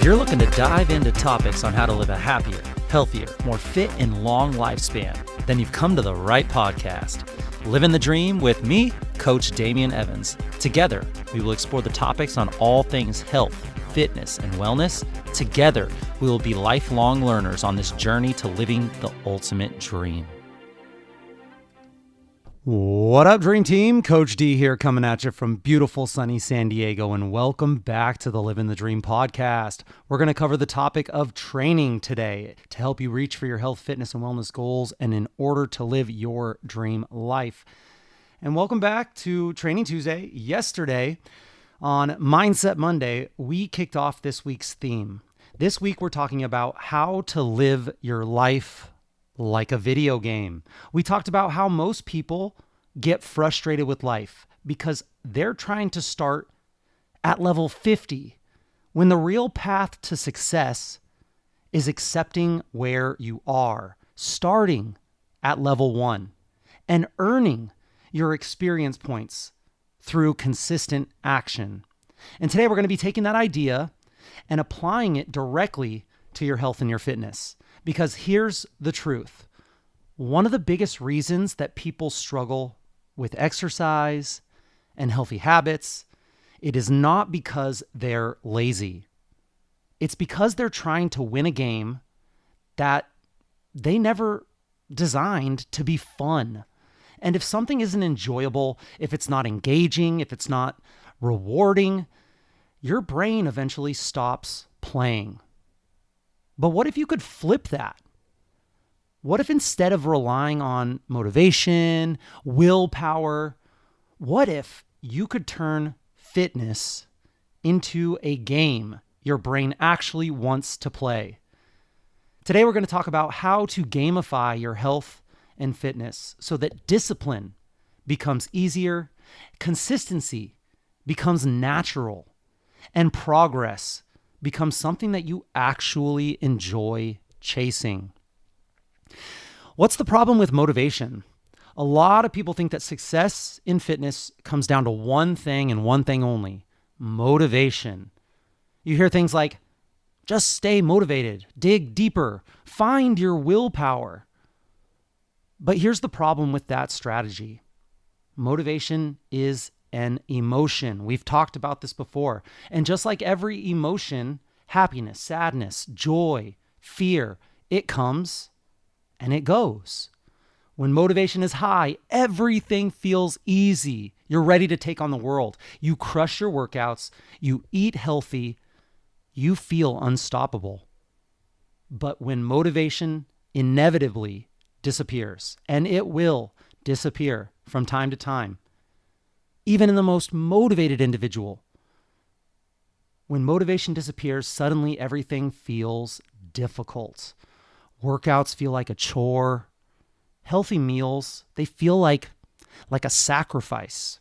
you're looking to dive into topics on how to live a happier, healthier, more fit, and long lifespan, then you've come to the right podcast. Living the Dream with me, Coach Damian Evans. Together, we will explore the topics on all things health, fitness, and wellness. Together, we will be lifelong learners on this journey to living the ultimate dream. What up, Dream Team? Coach D here, coming at you from beautiful sunny San Diego, and welcome back to the Living the Dream podcast. We're going to cover the topic of training today to help you reach for your health, fitness, and wellness goals and in order to live your dream life. And welcome back to Training Tuesday. Yesterday, on Mindset Monday, we kicked off this week's theme. This week, we're talking about how to live your life like a video game. We talked about how most people get frustrated with life because they're trying to start at level 50 when the real path to success is accepting where you are, starting at level 1 and earning your experience points through consistent action. And today we're going to be taking that idea and applying it directly to your health and your fitness. Because here's the truth. One of the biggest reasons that people struggle with exercise and healthy habits, it is not because they're lazy. It's because they're trying to win a game that they never designed to be fun. And if something isn't enjoyable, if it's not engaging, if it's not rewarding, your brain eventually stops playing. But what if you could flip that? What if instead of relying on motivation, willpower, what if you could turn fitness into a game your brain actually wants to play? Today, we're going to talk about how to gamify your health and fitness so that discipline becomes easier, consistency becomes natural, and progress becomes something that you actually enjoy chasing. What's the problem with motivation? A lot of people think that success in fitness comes down to one thing and one thing only: motivation. You hear things like, just stay motivated, dig deeper, find your willpower. But here's the problem with that strategy. Motivation is an emotion. We've talked about this before. And just like every emotion, happiness, sadness, joy, fear, it comes and it goes. When motivation is high, everything feels easy. You're ready to take on the world. You crush your workouts, you eat healthy, you feel unstoppable. But when motivation inevitably disappears, and it will disappear from time to time, even in the most motivated individual, when motivation disappears, suddenly everything feels difficult. Workouts feel like a chore. Healthy meals, they feel like a sacrifice.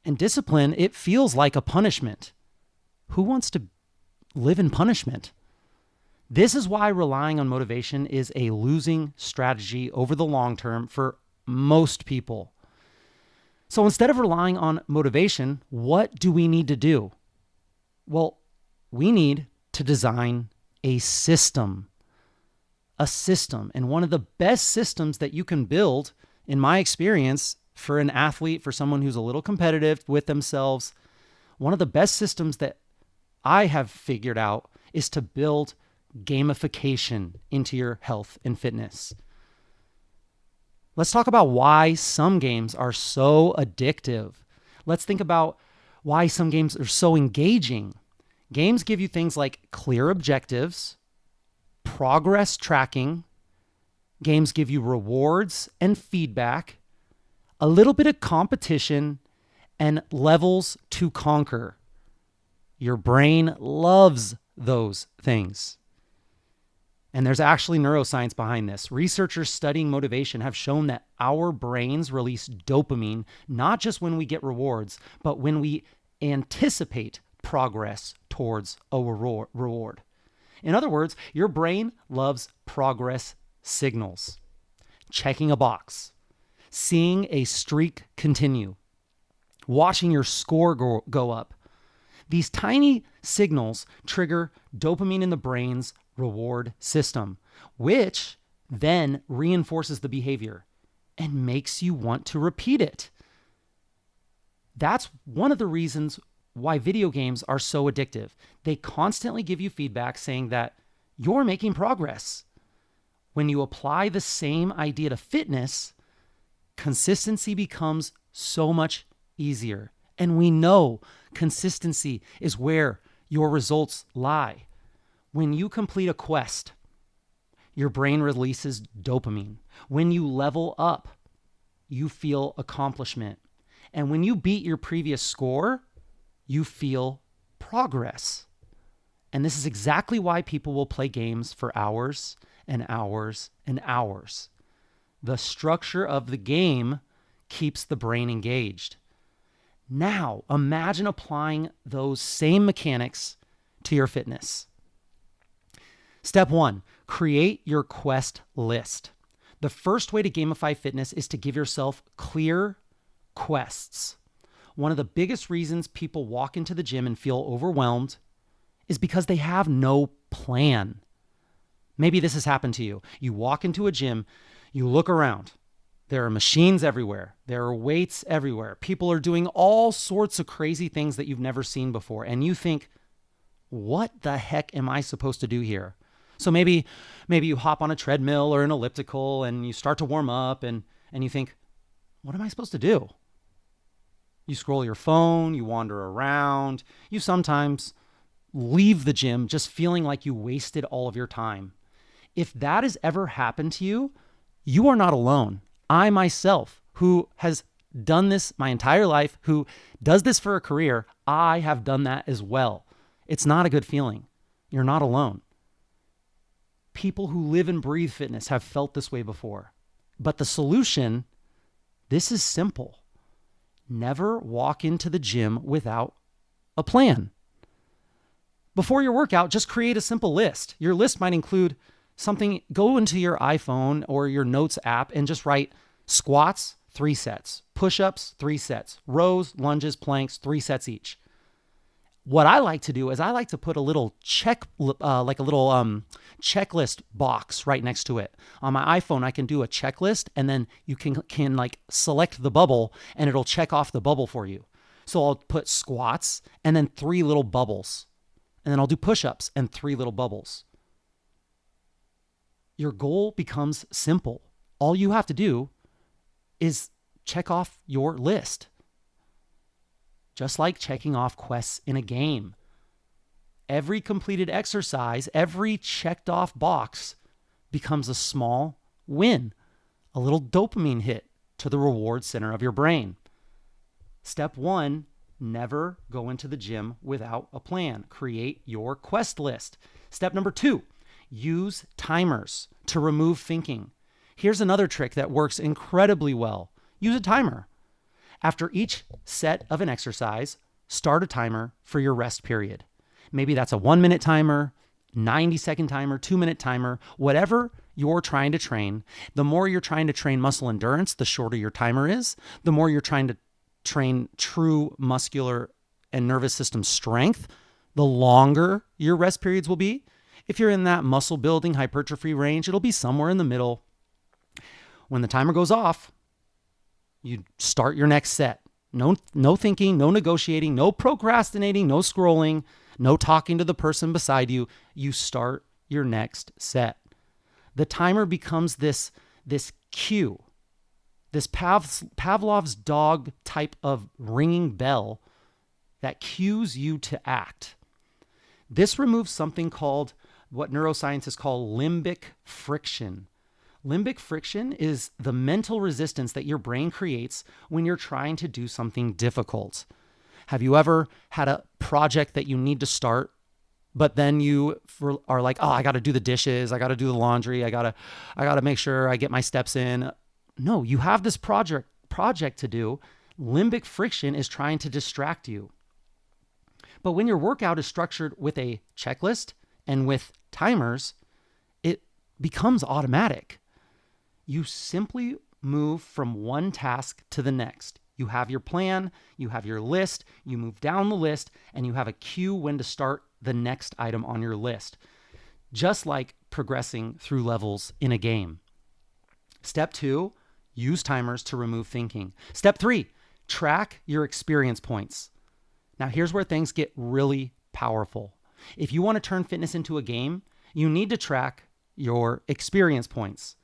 And discipline, it feels like a punishment. Who wants to live in punishment? This is why relying on motivation is a losing strategy over the long term for most people. So instead of relying on motivation, what do we need to do? Well, we need to design a system. And one of the best systems that you can build, in my experience, for an athlete, for someone who's a little competitive with themselves, one of the best systems that I have figured out is to build gamification into your health and fitness. Let's talk about why some games are so addictive. Let's think about why some games are so engaging. Games give you things like clear objectives, progress tracking. Games give you rewards and feedback, a little bit of competition, and levels to conquer. Your brain loves those things. And there's actually neuroscience behind this. Researchers studying motivation have shown that our brains release dopamine, not just when we get rewards, but when we anticipate progress towards a reward. In other words, your brain loves progress signals. Checking a box, seeing a streak continue, watching your score go up. These tiny signals trigger dopamine in the brain's reward system, which then reinforces the behavior and makes you want to repeat it. That's one of the reasons why video games are so addictive. They constantly give you feedback saying that you're making progress. When you apply the same idea to fitness, consistency becomes so much easier. And we know consistency is where your results lie. When you complete a quest, your brain releases dopamine. When you level up, you feel accomplishment. And when you beat your previous score, you feel progress. And this is exactly why people will play games for hours and hours and hours. The structure of the game keeps the brain engaged. Now, imagine applying those same mechanics to your fitness. Step 1, create your quest list. The first way to gamify fitness is to give yourself clear quests. One of the biggest reasons people walk into the gym and feel overwhelmed is because they have no plan. Maybe this has happened to you. You walk into a gym, you look around. There are machines everywhere. There are weights everywhere. People are doing all sorts of crazy things that you've never seen before. And you think, what the heck am I supposed to do here? So maybe you hop on a treadmill or an elliptical and you start to warm up and you think, what am I supposed to do? You scroll your phone, you wander around. You sometimes leave the gym just feeling like you wasted all of your time. If that has ever happened to you, you are not alone. I myself, who has done this my entire life, who does this for a career, I have done that as well. It's not a good feeling. You're not alone. People who live and breathe fitness have felt this way before. But the solution, this is simple. Never walk into the gym without a plan. Before your workout, just create a simple list. Your list might include something. Go into your iPhone or your notes app and just write squats, 3 sets, push-ups, 3 sets, rows, lunges, planks, 3 sets each. What I like to do is I like to put a little checklist box right next to it. On my iPhone, I can do a checklist, and then you can like select the bubble, and it'll check off the bubble for you. So I'll put squats and then 3 little bubbles, and then I'll do push-ups and 3 little bubbles. Your goal becomes simple. All you have to do is check off your list. Just like checking off quests in a game. Every completed exercise, every checked off box becomes a small win, a little dopamine hit to the reward center of your brain. Step 1, never go into the gym without a plan. Create your quest list. Step number 2, use timers to remove thinking. Here's another trick that works incredibly well. Use a timer. After each set of an exercise, start a timer for your rest period. Maybe that's a 1-minute timer, 90-second timer, 2-minute timer, whatever you're trying to train. The more you're trying to train muscle endurance, the shorter your timer is. The more you're trying to train true muscular and nervous system strength, the longer your rest periods will be. If you're in that muscle building hypertrophy range, it'll be somewhere in the middle. When the timer goes off, you start your next set. No thinking, no negotiating, no procrastinating, no scrolling, no talking to the person beside you. You start your next set. The timer becomes this cue, this Pavlov's dog type of ringing bell that cues you to act. This removes something called what neuroscientists call limbic friction. Limbic friction is the mental resistance that your brain creates when you're trying to do something difficult. Have you ever had a project that you need to start, but then you are like, oh, I got to do the dishes, I got to do the laundry, I got to make sure I get my steps in. No, you have this project to do. Limbic friction is trying to distract you. But when your workout is structured with a checklist and with timers, it becomes automatic. You simply move from one task to the next. You have your plan, you have your list, you move down the list, and you have a cue when to start the next item on your list. Just like progressing through levels in a game. Step 2, use timers to remove thinking. Step 3, track your experience points. Now here's where things get really powerful. If you want to turn fitness into a game, you need to track your experience points.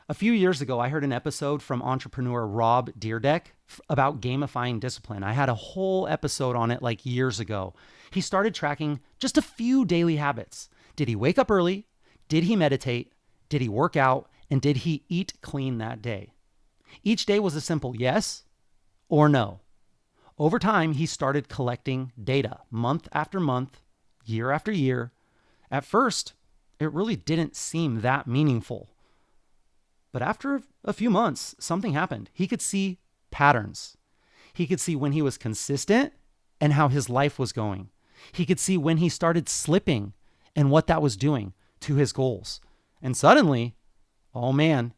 A few years ago, I heard an episode from entrepreneur Rob Dyrdek about gamifying discipline. I had a whole episode on it like years ago. He started tracking just a few daily habits. Did he wake up early? Did he meditate? Did he work out? And did he eat clean that day? Each day was a simple yes or no. Over time, he started collecting data month after month, year after year. At first, it really didn't seem that meaningful. But after a few months, something happened. He could see patterns. He could see when he was consistent and how his life was going. He could see when he started slipping and what that was doing to his goals. And suddenly, oh man,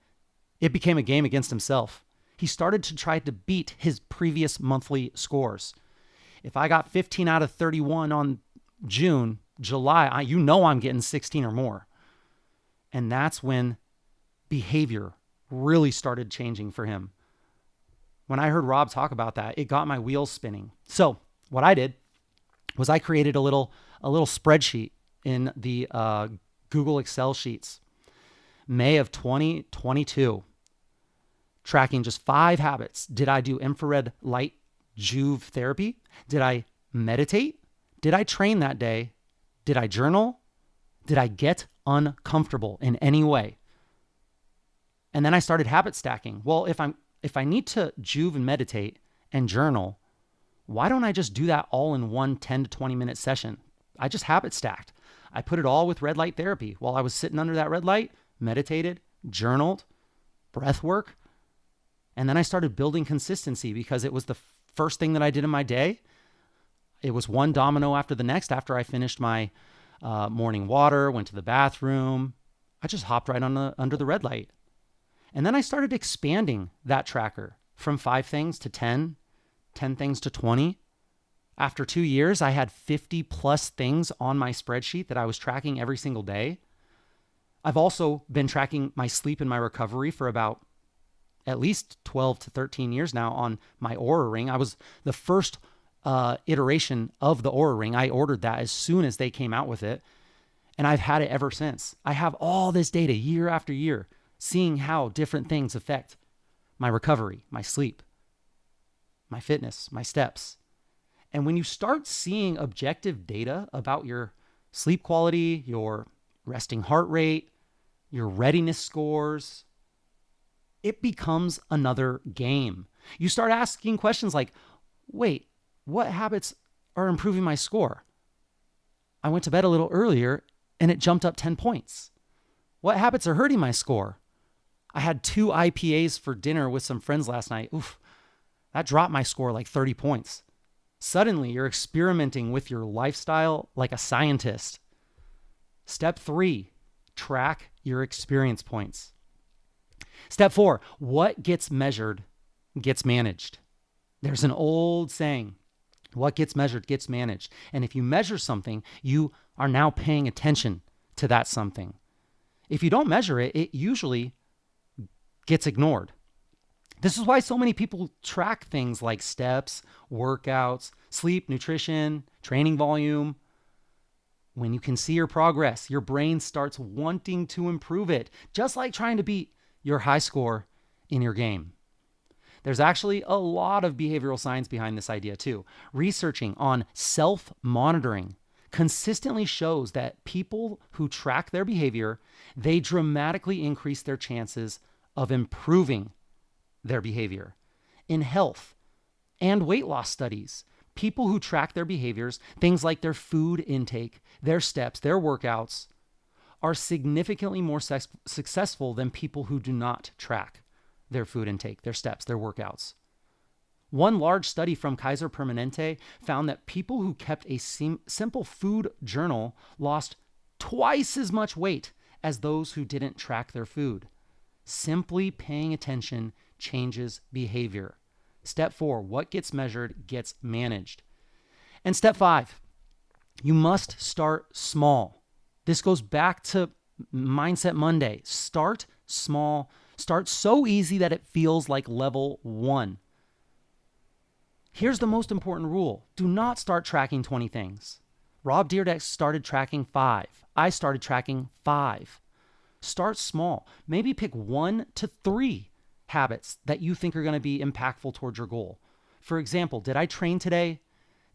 it became a game against himself. He started to try to beat his previous monthly scores. If I got 15 out of 31 on July, I'm getting 16 or more. And that's when behavior really started changing for him. When I heard Rob talk about that, it got my wheels spinning. So what I did was I created a little spreadsheet in the Google Excel sheets. May of 2022, tracking just 5 habits. Did I do infrared light Juve therapy? Did I meditate? Did I train that day? Did I journal? Did I get uncomfortable in any way? And then I started habit stacking. Well, if I need to Juve and meditate and journal, why don't I just do that all in one 10 to 20 minute session? I just habit stacked. I put it all with red light therapy. While I was sitting under that red light, meditated, journaled, breath work. And then I started building consistency because it was the first thing that I did in my day. It was one domino after the next after I finished my morning water, went to the bathroom. I just hopped right under the red light. And then I started expanding that tracker from 5 things to 10 things to 20. After 2 years, I had 50 plus things on my spreadsheet that I was tracking every single day. I've also been tracking my sleep and my recovery for about at least 12 to 13 years now on my Oura Ring. I was the first iteration of the Oura Ring. I ordered that as soon as they came out with it, and I've had it ever since. I have all this data year after year, seeing how different things affect my recovery, my sleep, my fitness, my steps. And when you start seeing objective data about your sleep quality, your resting heart rate, your readiness scores, it becomes another game. You start asking questions like, wait, what habits are improving my score? I went to bed a little earlier and it jumped up 10 points. What habits are hurting my score? I had 2 IPAs for dinner with some friends last night. Oof, that dropped my score like 30 points. Suddenly, you're experimenting with your lifestyle like a scientist. Step 3, track your experience points. Step 4, what gets measured gets managed. There's an old saying, what gets measured gets managed. And if you measure something, you are now paying attention to that something. If you don't measure it, it usually gets ignored. This is why so many people track things like steps, workouts, sleep, nutrition, training volume. When you can see your progress, your brain starts wanting to improve it, just like trying to beat your high score in your game. There's actually a lot of behavioral science behind this idea too. Researching on self-monitoring consistently shows that people who track their behavior, they dramatically increase their chances of improving their behavior. In health and weight loss studies, people who track their behaviors, things like their food intake, their steps, their workouts, are significantly more successful than people who do not track their food intake, their steps, their workouts. One large study from Kaiser Permanente found that people who kept a simple food journal lost twice as much weight as those who didn't track their food. Simply paying attention changes behavior. Step 4, what gets measured gets managed. And step 5, you must start small. This goes back to Mindset Monday. Start small. Start so easy that it feels like level 1. Here's the most important rule. Do not start tracking 20 things. Rob Dyrdek started tracking 5. I started tracking 5. Start small. Maybe pick 1 to 3 habits that you think are going to be impactful towards your goal. For example, did I train today?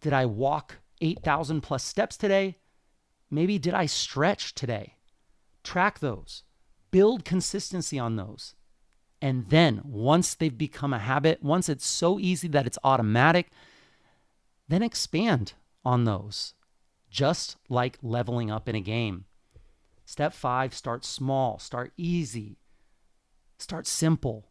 Did I walk 8,000 plus steps today? Maybe did I stretch today? Track those. Build consistency on those. And then once they've become a habit, once it's so easy that it's automatic, then expand on those, just like leveling up in a game. Step 5, start small, start easy, start simple.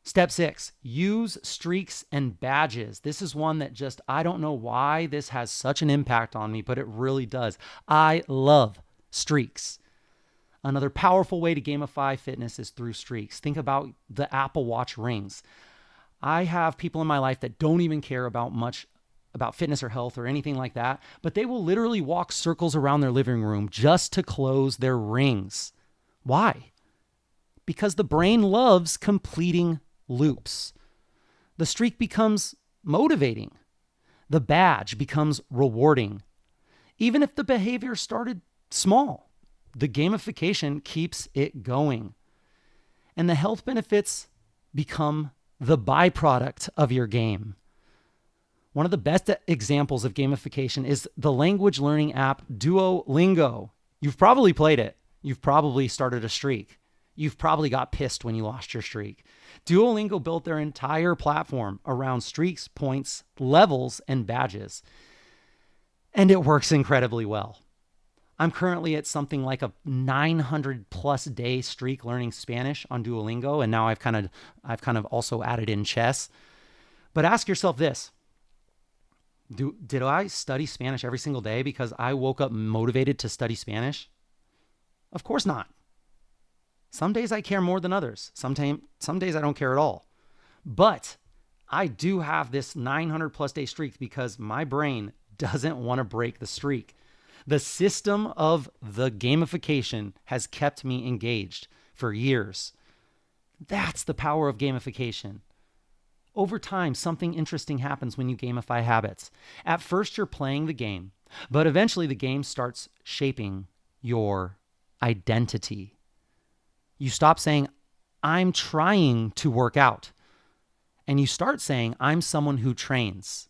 Step 6, use streaks and badges. This is one that I don't know why this has such an impact on me, but it really does. I love streaks. Another powerful way to gamify fitness is through streaks. Think about the Apple Watch rings. I have people in my life that don't even care about fitness or health or anything like that, but they will literally walk circles around their living room just to close their rings. Why? Because the brain loves completing loops. The streak becomes motivating. The badge becomes rewarding. Even if the behavior started small, the gamification keeps it going. And the health benefits become the byproduct of your game. One of the best examples of gamification is the language learning app Duolingo. You've probably played it. You've probably started a streak. You've probably got pissed when you lost your streak. Duolingo built their entire platform around streaks, points, levels, and badges. And it works incredibly well. I'm currently at something like a 900 plus day streak learning Spanish on Duolingo. And now I've kind of also added in chess. But ask yourself this. Did I study Spanish every single day because I woke up motivated to study Spanish? Of course not. Some days I care more than others. Some days I don't care at all. But I do have this 900 plus day streak because my brain doesn't want to break the streak. The system of the gamification has kept me engaged for years. That's the power of gamification. Over time, something interesting happens when you gamify habits. At first, you're playing the game, but eventually the game starts shaping your identity. You stop saying, I'm trying to work out. And you start saying, I'm someone who trains.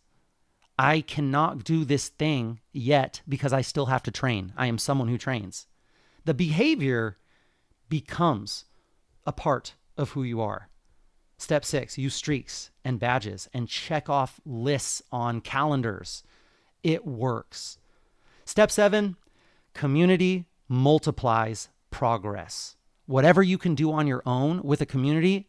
I cannot do this thing yet because I still have to train. I am someone who trains. The behavior becomes a part of who you are. Step 6, use streaks and badges and check off lists on calendars. It works. Step 7, community multiplies progress. Whatever you can do on your own with a community,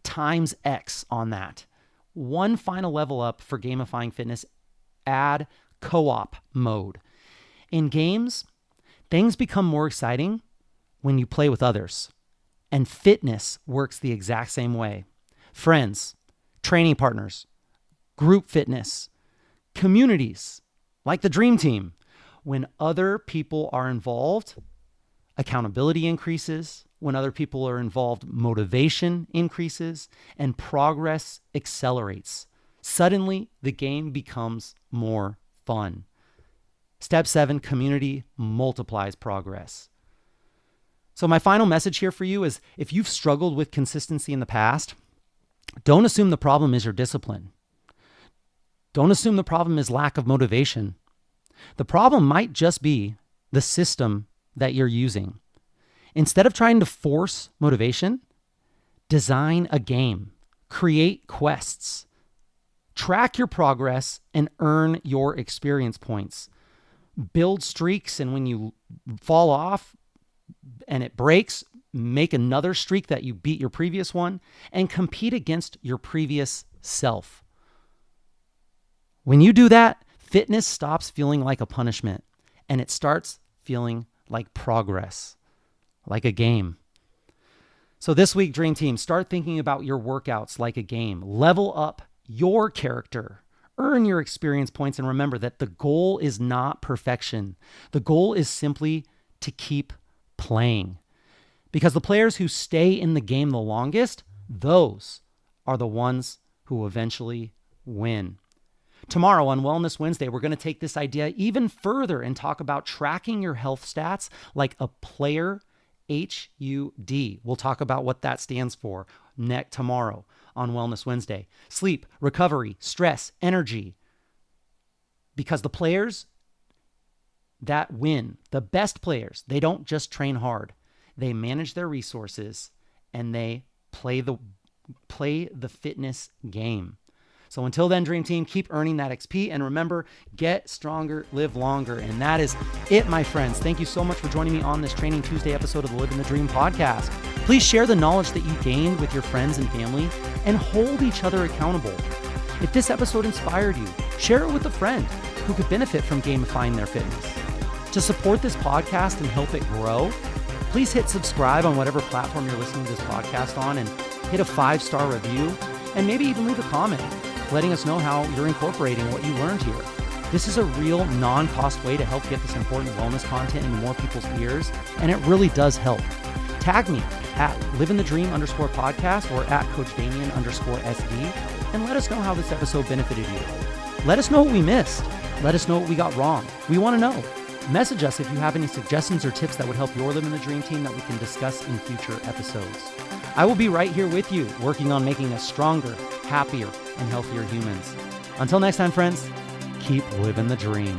times X on that. One final level up for gamifying fitness, add co-op mode. In games, things become more exciting when you play with others. And fitness works the exact same way. Friends, training partners, group fitness, communities, like the dream team. When other people are involved, accountability increases. When other people are involved, motivation increases and progress accelerates. Suddenly, the game becomes more fun. Step 7, community multiplies progress. So my final message here for you is if you've struggled with consistency in the past, don't assume the problem is your discipline. Don't assume the problem is lack of motivation. The problem might just be the system that you're using. Instead of trying to force motivation, design a game, create quests, track your progress, and earn your experience points. Build streaks, and when you fall off and it breaks, make another streak that you beat your previous one, and compete against your previous self. When you do that, fitness stops feeling like a punishment, and it starts feeling like progress. Like a game. So this week, Dream Team, start thinking about your workouts like a game. Level up your character. Earn your experience points, and remember that the goal is not perfection. The goal is simply to keep playing. Because the players who stay in the game the longest, those are the ones who eventually win. Tomorrow on Wellness Wednesday, we're going to take this idea even further and talk about tracking your health stats like a player HUD. We'll talk about what that stands for tomorrow on Wellness Wednesday. Sleep, recovery, stress, energy. Because the players that win, the best players, they don't just train hard. They manage their resources and they play the fitness game. So until then, Dream Team, keep earning that XP. And remember, get stronger, live longer. And that is it, my friends. Thank you so much for joining me on this Training Tuesday episode of the Living the Dream podcast. Please share the knowledge that you gained with your friends and family and hold each other accountable. If this episode inspired you, share it with a friend who could benefit from gamifying their fitness. To support this podcast and help it grow, please hit subscribe on whatever platform you're listening to this podcast on and hit a 5-star review and maybe even leave a comment letting us know how you're incorporating what you learned here. This is a real non-cost way to help get this important wellness content into more people's ears, and it really does help. Tag me at livingthedream_podcast or at coachdamian_SD and let us know how this episode benefited you. Let us know what we missed. Let us know what we got wrong. We want to know. Message us if you have any suggestions or tips that would help your Living the Dream team that we can discuss in future episodes. I will be right here with you, working on making us stronger, happier, and healthier humans. Until next time, friends, keep living the dream.